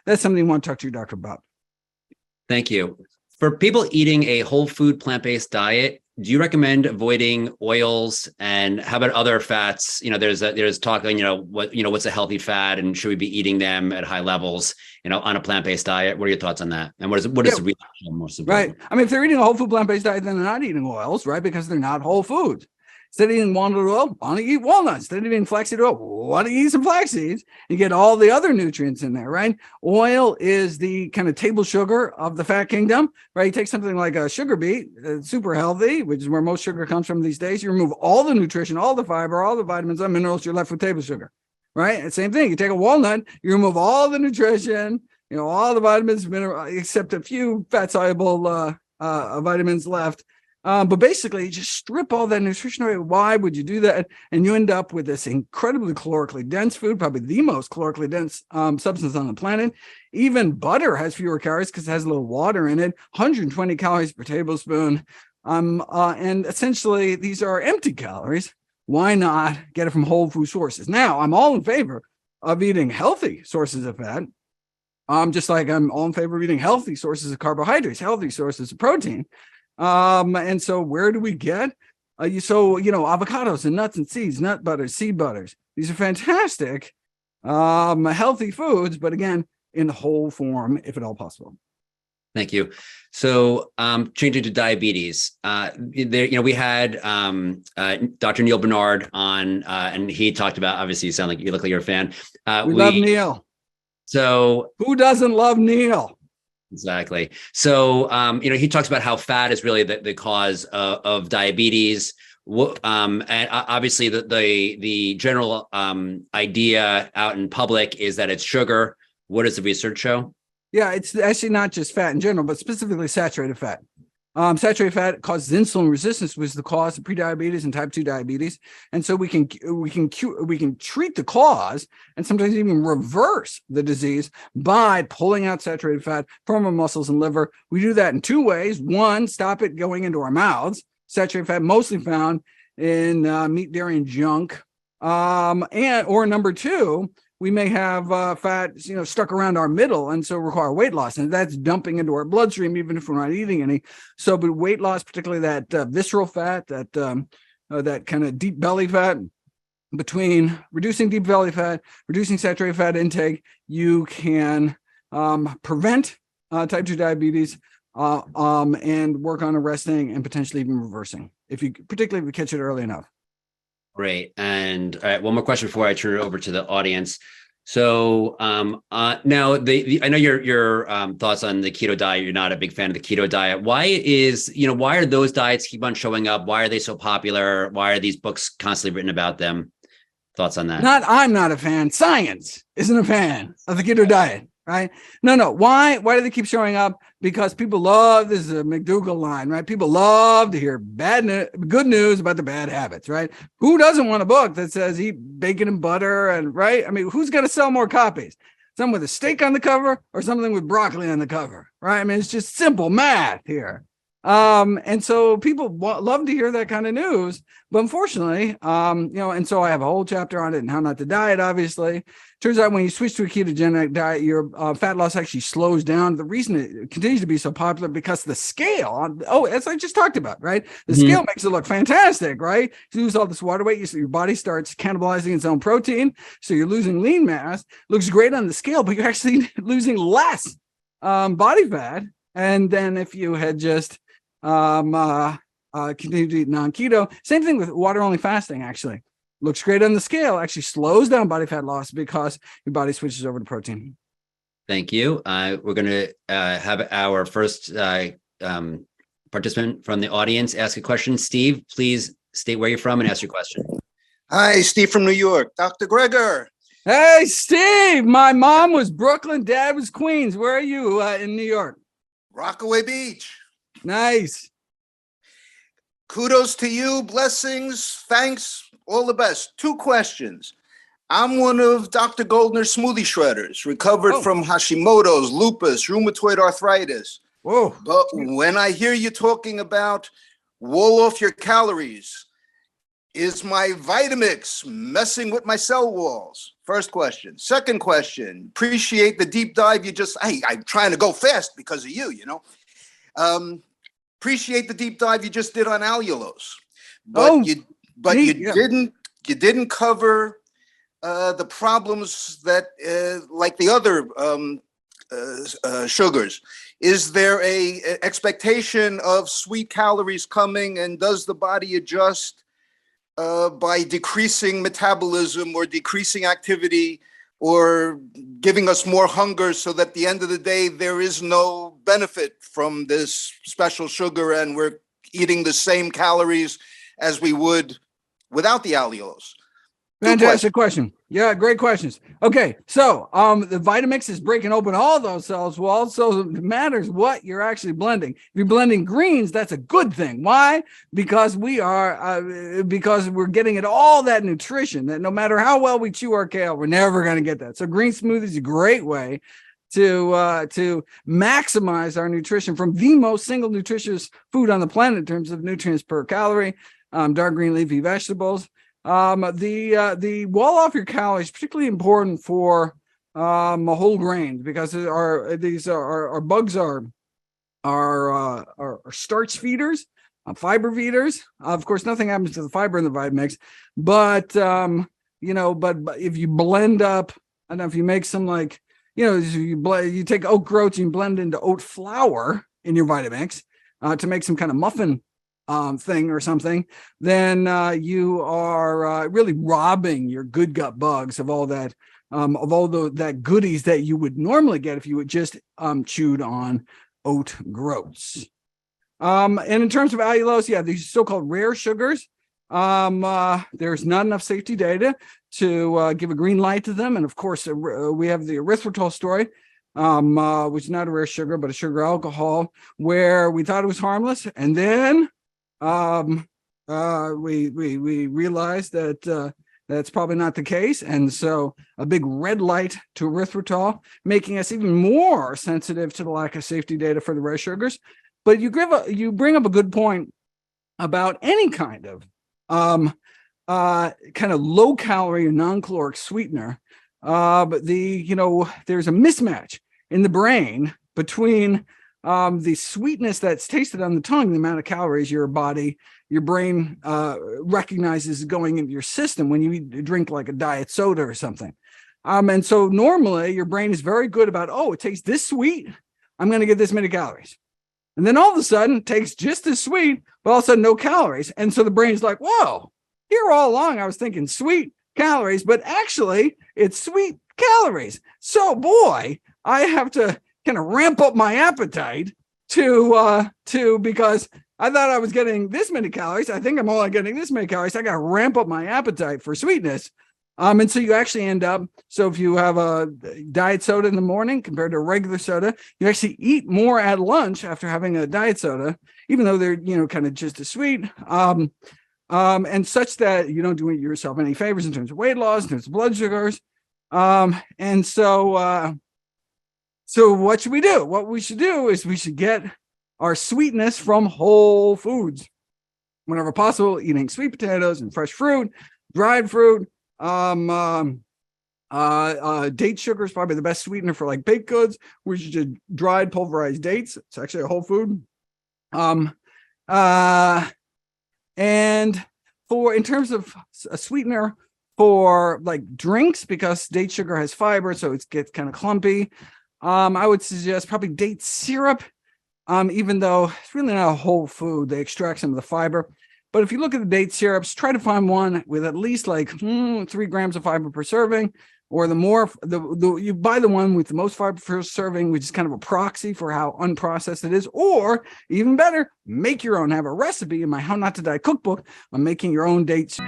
that's something you want to talk to your doctor about. Thank you. For people eating a whole food plant-based diet, do you recommend avoiding oils, and how about other fats? There's talk, what's a healthy fat, and should we be eating them at high levels, on a plant-based diet? What are your thoughts on that? And what is the real most important? Right. I mean, if they're eating a whole food plant-based diet, then they're not eating oils, right? Because they're not whole foods. Instead of eating walnut oil, why don't you eat walnuts? Instead of eating flaxseed oil, why don't you eat some flax seeds? You get all the other nutrients in there, right? Oil is the kind of table sugar of the fat kingdom, right? You take something like a sugar beet, super healthy, which is where most sugar comes from these days. You remove all the nutrition, all the fiber, all the vitamins and minerals, you're left with table sugar, right? And same thing. You take a walnut, you remove all the nutrition, all the vitamins, minerals, except a few fat-soluble vitamins left. But basically, just strip all that nutrition away. Why would you do that? And you end up with this incredibly calorically dense food, probably the most calorically dense substance on the planet. Even butter has fewer calories because it has a little water in it, 120 calories per tablespoon. And essentially, these are empty calories. Why not get it from whole food sources? Now, I'm all in favor of eating healthy sources of fat. Just like I'm all in favor of eating healthy sources of carbohydrates, healthy sources of protein. And so where do we get? Avocados and nuts and seeds, nut butters, seed butters. These are fantastic, healthy foods, but again, in whole form, if at all possible. Thank you. So, changing to diabetes, we had Dr. Neil Bernard on, and he talked about, obviously you look like you're a fan. We love Neil. So who doesn't love Neil? Exactly. So, he talks about how fat is really the cause of diabetes. And obviously the general idea out in public is that it's sugar. What does the research show? Yeah, it's actually not just fat in general, but specifically saturated fat. Saturated fat causes insulin resistance, which is the cause of prediabetes and type 2 diabetes. And so we can treat the cause and sometimes even reverse the disease by pulling out saturated fat from our muscles and liver. We do that in two ways. One, stop it going into our mouths. Saturated fat mostly found in meat, dairy, and junk. Or number two, we may have fat, stuck around our middle, and so require weight loss, and that's dumping into our bloodstream, even if we're not eating any. So, but weight loss, particularly that visceral fat, that kind of deep belly fat, between reducing deep belly fat, reducing saturated fat intake, you can prevent type 2 diabetes and work on arresting and potentially even reversing, particularly if you catch it early enough. Great. And all right, one more question before I turn it over to the audience. So now I know your thoughts on the keto diet. You're not a big fan of the keto diet. Why are those diets keep on showing up? Why are they so popular? Why are these books constantly written about them? Thoughts on that? I'm not a fan. Science isn't a fan of the keto diet, right? No. Why do they keep showing up? Because people love, this is a McDougall line, right? People love to hear good news about the bad habits, right? Who doesn't want a book that says eat bacon and butter, and right? I mean, who's going to sell more copies? Something with a steak on the cover or something with broccoli on the cover, right? I mean, it's just simple math here. And so people love to hear that kind of news, but unfortunately, and so I have a whole chapter on it and how not to diet, obviously. Turns out when you switch to a ketogenic diet, your fat loss actually slows down. The reason it continues to be so popular because the scale, as I just talked about, right? The scale makes it look fantastic, right? You lose all this water weight, your body starts cannibalizing its own protein, so you're losing lean mass. Looks great on the scale, but you're actually losing less body fat. And then if you had just continue to eat non-keto, same thing with water-only fasting, actually. Looks great on the scale, actually slows down body fat loss because your body switches over to protein. Thank you. We're going to have our first participant from the audience ask a question. Steve, please state where you're from and ask your question. Hi, Steve from New York. Dr. Greger. Hey, Steve. My mom was Brooklyn, dad was Queens. Where are you in New York? Rockaway Beach. Nice. Kudos to you. Blessings. Thanks. All the best. 2 questions. I'm one of Dr. Goldner's smoothie shredders, recovered from Hashimoto's, lupus, rheumatoid arthritis. Whoa. But when I hear you talking about wall off your calories, is my Vitamix messing with my cell walls? First question. Second question. Appreciate the deep dive you just. Hey, I'm trying to go fast because of you. You know. Appreciate the deep dive you just did on allulose, but you didn't cover the problems that like the other sugars. Is there a expectation of sweet calories coming, and does the body adjust by decreasing metabolism or decreasing activity or giving us more hunger, so that at the end of the day there is no benefit from this special sugar and we're eating the same calories as we would without the allulose? Fantastic question. Yeah, great questions. Okay, so the Vitamix is breaking open all those cells walls, so it matters what you're actually blending. If you're blending greens, that's a good thing. Why? Because because we're getting at all that nutrition that no matter how well we chew our kale, we're never going to get that. So green smoothie is a great way to maximize our nutrition from the most single nutritious food on the planet in terms of nutrients per calorie, dark green leafy vegetables. The wall off your calories, particularly important for whole grains, because our bugs are starch feeders, fiber feeders. Of course, nothing happens to the fiber in the Vitamix, but but if you blend up, I don't know, if you make some you take oat groats and blend into oat flour in your Vitamix to make some kind of muffin thing or something, then you are really robbing your good gut bugs of all that that goodies that you would normally get if you would just chewed on oat groats. And in terms of allulose, these so-called rare sugars, there's not enough safety data to give a green light to them. And of course, we have the erythritol story, which is not a rare sugar, but a sugar alcohol, where we thought it was harmless. And then we realized that that's probably not the case. And so a big red light to erythritol, making us even more sensitive to the lack of safety data for the rare sugars. But you bring up a good point about any kind of low calorie or non-caloric sweetener. But there's a mismatch in the brain between the sweetness that's tasted on the tongue, the amount of calories your brain recognizes going into your system when you drink like a diet soda or something. And so normally your brain is very good about, it tastes this sweet, I'm going to get this many calories. And then all of a sudden it tastes just as sweet, but all of a sudden no calories. And so the brain's like, whoa, here all along I was thinking sweet calories, but actually it's sweet calories. So boy, I have to kind of ramp up my appetite because I thought I was getting this many calories. I think I'm only getting this many calories. I got to ramp up my appetite for sweetness. And so you actually end up, so if you have a diet soda in the morning compared to a regular soda, you actually eat more at lunch after having a diet soda, even though they're, kind of just as sweet. And such that you don't do yourself any favors in terms of weight loss, in terms of blood sugars. And so what should we do? What we should do is we should get our sweetness from whole foods. Whenever possible, eating sweet potatoes and fresh fruit, dried fruit. Date sugar is probably the best sweetener for like baked goods, which is just dried pulverized dates. It's actually a whole food. And in terms of a sweetener for like drinks, because date sugar has fiber, so it gets kind of clumpy. I would suggest probably date syrup, even though it's really not a whole food. They extract some of the fiber. But if you look at the date syrups, try to find one with at least like 3 grams of fiber per serving, or you buy the one with the most fiber per serving, which is kind of a proxy for how unprocessed it is. Or even better, make your own. Have a recipe in my How Not to Die cookbook on making your own dates.